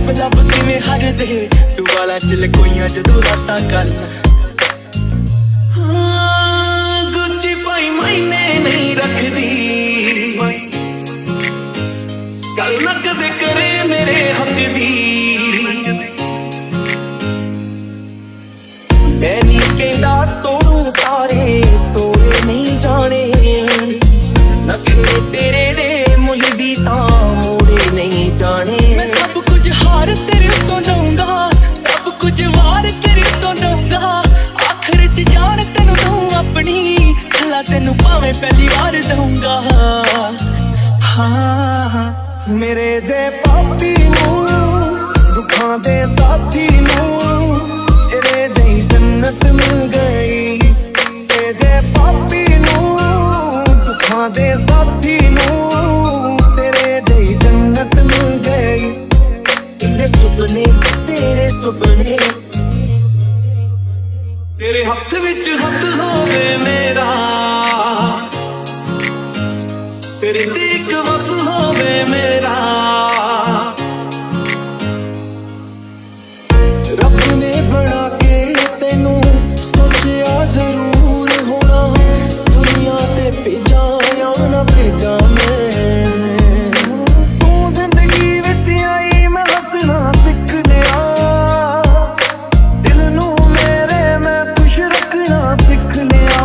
लब लब किवें हरदे तू वालां च लकोइयां जदों रातां कालियां गुच्ची पाई मायने नहीं रखदी गल ना कदे करे मेरे हक दी मैं नी कहंदा तोड़ू तारे तोड़े नहीं जाने नखरे तेरे दे मुझ भी तां मोड़े नहीं जाने मैं सब कुछ हार तेरे तो दूंगा सब कुछ वार तेरे तो दूंगा आखिर च जान तेनू दूं अपनी खला तेनू भावें पहली बार दूंगा हाँ मेरे जे पापी नूं दुखां दे साथी नूं तेरे जई जन्नत मिल गई तेरे जे पापी नूं दुखां दे साथी नूं तेरे जई जन्नत मिल गई तेरे सुपने तेरे हथ विच हथ होवे मेरा तेरे ते इक वक्स होवे मेरा रब ने बना के तेनू सोचिया जरूर होना दुनिया ते भेजा या ना भेजा मैं तू जिंदगी विच आई मैं हसना सिख लिया दिल नू मेरे मैं खुश रखना सिख लिया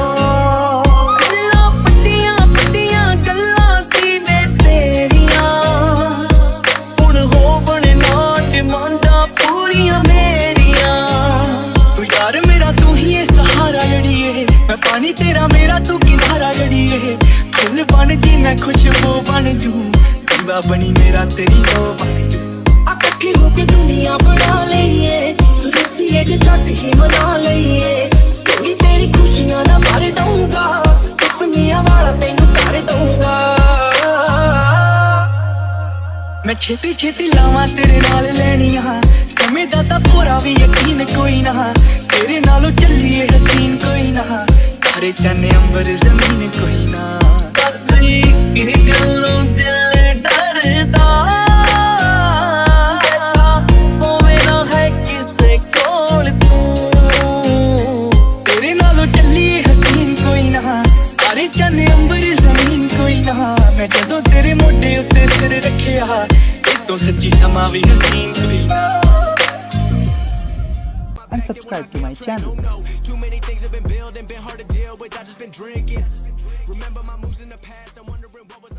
गल्लां पट्टियां पट्टियां गल्लां सी वे तेरियां हुण हो बनना डिमांडां पूरियां मेरियां तू यार मेरा तू ही है सहारा जड़िए मैं पानी तेरा मेरा तू किनारा जड़िए फुल बन जी मैं खुशबू बन जू कंबा बनी मेरा तेरी लो बन जू इकट्ठे होके दुनिया बना लईए सुरतिए जे झट ही मना लईए थोड़ी तेरी खुशियां ना मार दूंगा अपनियां वाला तेनू कर दूंगा मैं छेती छेती लावां तेरे नाल लैनियां समय दा तां पूरा भी यकीन कोई ना तेरे नालों चलिए हसीन कोई ना तारे चन्ने अंबर जमीन कोई ना बसी कि गल्लों दिल डरदा होवे ना है किसे कोल तू तेरे नालों चलिए हसीन कोई ना तारे चन्ने अंबर जमीन कोई ना मैं जदों तेरे मोढे उत्ते सिर रखिया तो सच्ची समा भी हसीन कोई ना and subscribe to my channel. Too many things have been built and been hard to deal with. I just been drinking. Remember my moves in the past. I'm wondering what was